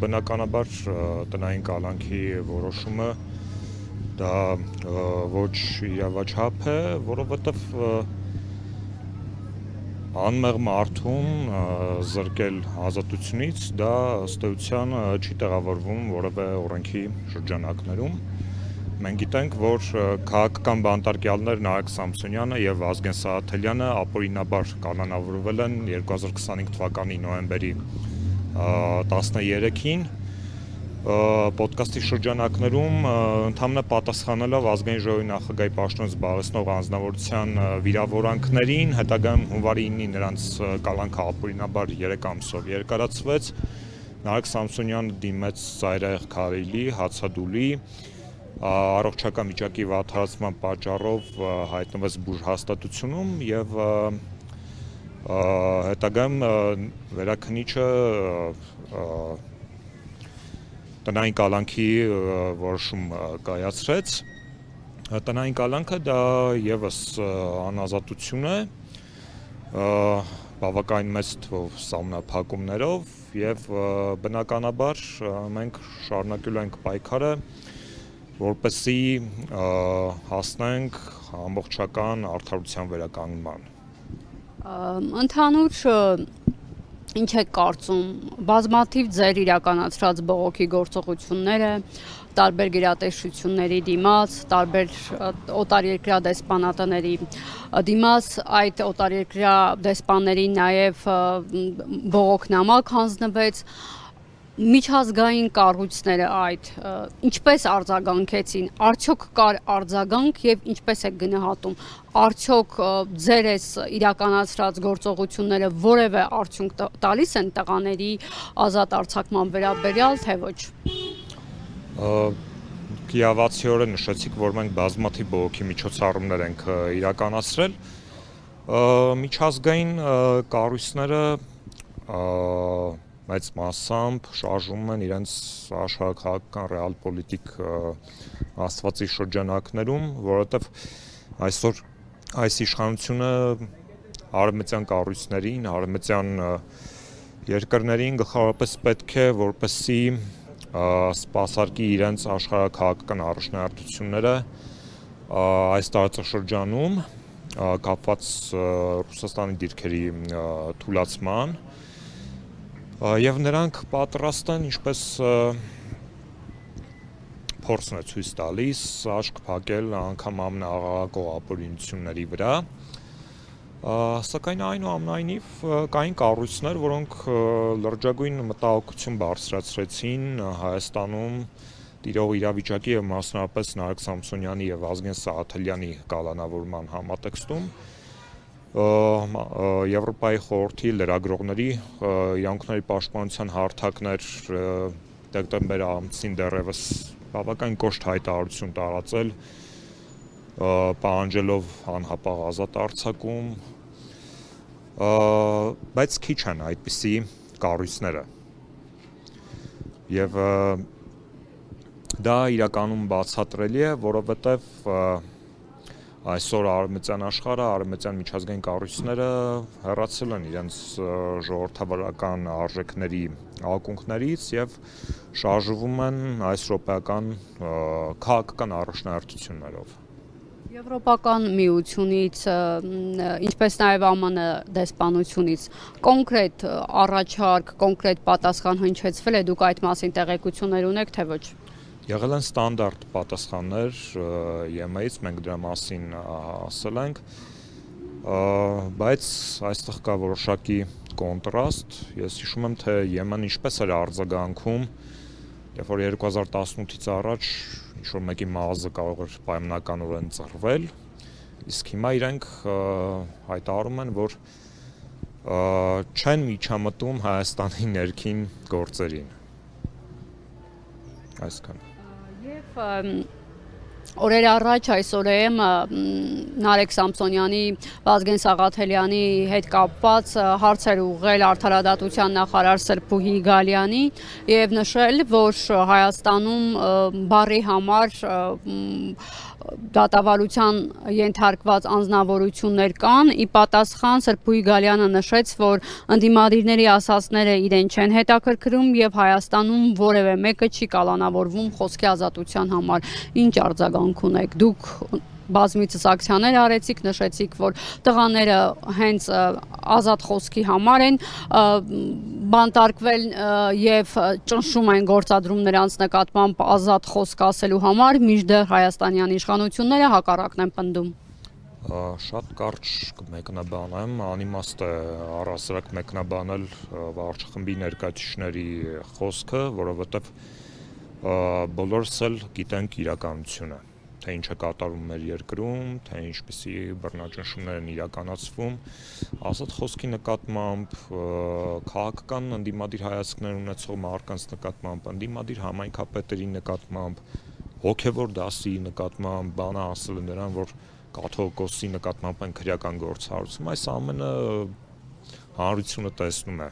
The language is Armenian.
Բնականաբար տնային կալանքի որոշումը դա ոչ իրավաչափ է, որովհետև անմեղ մարդուն զրկել ազատությունից դա ըստ էության չի տեղավորվում որևէ օրենքի շրջանակներում։ Մենք գիտենք, որ քաղաքական բանտարկյալներ Նարեկ Սամսոնյանը եւ Վազգեն Սահաթելյանը ապօրինաբար կանոնավորվել են 2025 թվականի նոյեմբերի 13-ին պոդքասթի շրջանակներում ընդհանրապես պատասխանելով Ազգային ժողովի նախագահի պաշտոն զբաղեցնող անձնավորության վիրավորանքներին, հետագայում հունվարի 9-ին նրանց կալանքը ապօրինաբար 3 ամսով երկարացվեց, Նարեկ Սամսոնյանը դիմեց ծայրահեղ քարայրի, հացադուլի, առողջական վիճակի վատթարացման պատճառով հայտնվեց բուժհաստատությունում եւ հետագայում վերաքննիչը տնային կալանքի որոշում կայացրեց։ Տնային կալանքը դա եւս անազատություն է, բավականին մեծ թվով սահմանափակումներով եւ բնականաբար մենք շարունակելու ենք պայքարը, որպեսզի հասնենք ամբողջական արդարության վերականգնման։ Ընդհանուր ինչ եք կարծում, բազմաթիվ ձեր իրականացրած բողոքի գործողությունները, տարբեր գերատեսչությունների դիմաց, տարբեր օտարերկրյա դեսպանատների դիմաց, այդ օտարերկրյա դեսպաններին նաև բողոքնամակ հանձնվեց, միջազգային կառույցները այդ ինչպես արձագանքեցին, արդյոք կար արձագանք եւ ինչպես եք գնահատում, արդյոք ձեր այս իրականացրած գործողությունները որևէ արդյունք տալիս են տղաների ազատ արձակման վերաբերյալ, թե ոչ։ Կիավացիորեն նշեցիք, որ մենք բազմաթիվ բողոքի միջոցառումներ ենք իրականացրել, միջազգային կառույցները մեծ մասամբ շարժվում են իրենց աշխարհաքաղաքական ռեալպոլիտիկ աստվածի շրջանակներում, որովհետև այսօր այս իշխանությունը արևմտյան կառույցներին, արևմտյան երկրներին գլխավորապես պետք է որպեսզի սպասարկի իրենց աշխարհաքաղաքական առաջնահերթությունները այս տարածաշրջանում կապված Ռուսաստանի դիրքերի թուլացման եւ նրանք պատրաստ են, ինչպես փորձն է ցույց տալիս, աչք փակել անգամ ամենաաղաղակող ապօրինությունների վրա, սակայն այնուամենայնիվ կային կառույցներ, որոնք լրջագույն մտահոգություն բարձրացրեցին Հայաստանում տիրող իրավիճակի եւ մասնավորապես Նարեկ Սամսոնյանի եւ Վազգեն Սահաթելյանի կալանավորման համատեքստում Եվրոպայի խորհրդի լրագրողների իրավունքների պաշտպանության հարթակներ դեկտեմբեր ամսին դեռևս բավական կոշտ հայտարարություն տարածել, պահանջելով անհապաղ ազատ արձակում, բայց քիչ են այդպիսի կառույցները եւ դա իրականում բացատրելի է, որովհետեւ այսօր արևմտյան աշխարհը, արևմտյան միջազգային կառույցները հեռացել են իրենց ժողովրդավարական արժեքների ակունքներից եւ շարժվում են այս եվրոպական քաղաքական առաջնահերթություններով։ Եվրոպական միությունից, ինչպես նաև ԱՄՆ դեսպանությունից կոնկրետ առաջարկ, կոնկրետ պատասխան հնչեցվել է, դուք այդ մասին տեղեկություններ ունեք, թե ոչ։ Եղել են ստանդարտ պատասխաններ ԵՄ-ից, մենք դրա մասին ասել ենք, բայց այստեղ կա որոշակի կոնտրաստ, ես հիշում եմ, թե ԵՄ-ն ինչպես էր արձագանքում, երբ որ 2018-ից առաջ ինչ-որ մեկի մազը կարող էր պայմանականորեն ծռվել, իսկ հիմա իրենք հայտարարում են, որ չեն միջամտում Հայաստանի ներքին գործերին։ Այսքան։ Եվ Օրեր առաջ այսօր եմ Նարեկ Սամսոնյանի, Վազգեն Սաղաթելյանի հետ կապված հարցեր ուղղել արդարադատության նախարար Սրփուհի Գալյանի եւ նշել, որ Հայաստանում բարի համար դատավարության ենթարկված անձնավորություններ կան։ Ի պատասխան Սրփուհի Գալյանը նշեց, որ ընդդիմադիրների ասածները իրեն չեն հետաքրքրում եւ Հայաստանում որևէ մեկը չի կալանավորվում խոսքի ազատության համար։ Ինչ արձագանք ունեք դուք? Բազմիցս ակցիաներ արեցիք, նշեցիք, որ տղաները հենց ազատ խոսքի համար են բանտարկվել եւ ճնշում են գործադրում նրանց նկատմամբ ազատ խոսք ասելու համար, մինչդեռ հայաստանյան իշխանությունները հակառակն են պնդում։ Շատ կարճ կմեկնաբանեմ, անիմաստ է առհասարակ մեկնաբանել վարչախմբի ներկայացուցիչների խոսքը, որովհետեւ բոլորս էլ գիտենք իրականությունը, թե ինչ է կատարվում մեր երկրում, թե ինչպիսի բռնաճնշումներ են իրականացվում, ազատ խոսքի նկատմամբ, քաղաքական ընդդիմադիր հայացքներ ունեցող մարդկանց նկատմամբ, ընդդիմադիր համայնքապետերի նկատմամբ, հոգևոր դասի նկատմամբ, բանը ասել են նրան, որ կաթողիկոսի նկատմամբ են քրեական գործառույթում, այս ամենը հանրությունը տեսնում է։